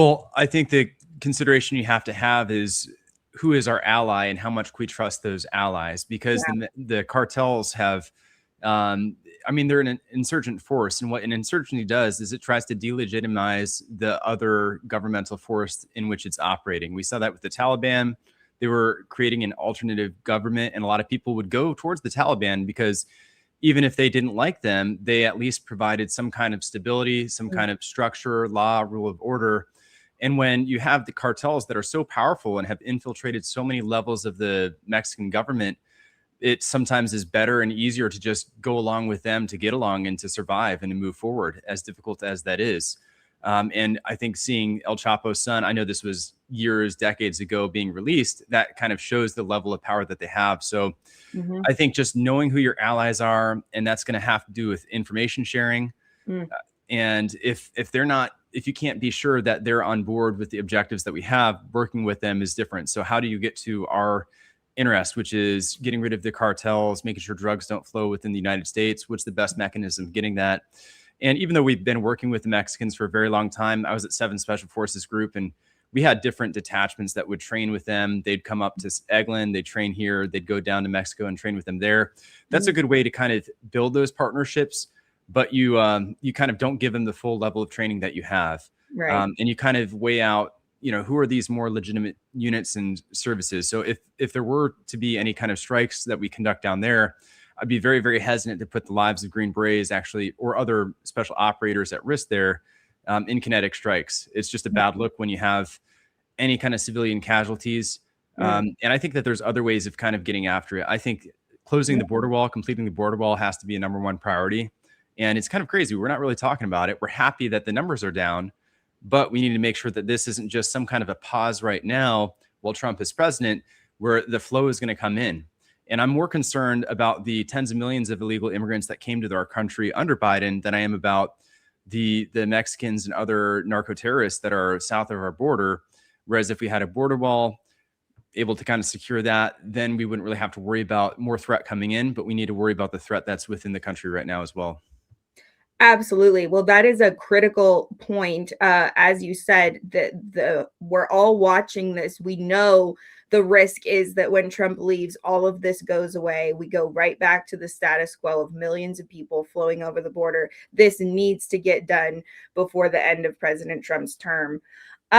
Well, I think the consideration you have to have is who is our ally and how much can we trust those allies? Because Yeah. the cartels have, I mean, they're an insurgent force, and what an insurgency does is it tries to delegitimize the other governmental force in which it's operating. We saw that with the Taliban. They were creating an alternative government, and a lot of people would go towards the Taliban because even if they didn't like them, they at least provided some kind of stability, some kind of structure, law, rule of order. And when you have the cartels that are so powerful and have infiltrated so many levels of the Mexican government, it sometimes is better and easier to just go along with them to get along and to survive and to move forward, as difficult as that is. And I think seeing El Chapo's son, I know this was years, decades ago being released, that kind of shows the level of power that they have. So Mm-hmm. I think just knowing who your allies are, and that's going to have to do with information sharing. Mm. And if they're not, if you can't be sure that they're on board with the objectives that we have, working with them is different. So how do you get to our interest, which is getting rid of the cartels, making sure drugs don't flow within the United States? What's the best mechanism of getting that? And even though we've been working with the Mexicans for a very long time, I was at 7 Special Forces Group, and we had different detachments that would train with them. They'd come up to Eglin, they'd train here, they'd go down to Mexico and train with them there. That's a good way to kind of build those partnerships, but you kind of don't give them the full level of training that you have. Right. And you kind of weigh out, who are these more legitimate units and services. So if there were to be any kind of strikes that we conduct down there, I'd be very, very hesitant to put the lives of Green Berets actually, or other special operators at risk there in kinetic strikes. It's just a bad look when you have any kind of civilian casualties. And I think that there's other ways of kind of getting after it. I think closing the border wall, completing the border wall has to be a #1 priority. And it's kind of crazy. We're not really talking about it. We're happy that the numbers are down, but we need to make sure that this isn't just some kind of a pause right now while Trump is president, where the flow is going to come in. And I'm more concerned about the tens of millions of illegal immigrants that came to our country under Biden than I am about the Mexicans and other narco terrorists that are south of our border. Whereas if we had a border wall, able to kind of secure that, then we wouldn't really have to worry about more threat coming in, but we need to worry about the threat that's within the country right now as well. Absolutely. Well, that is a critical point. As you said, we're all watching this. We know the risk is that when Trump leaves, all of this goes away. We go right back to the status quo of millions of people flowing over the border. This needs to get done before the end of President Trump's term.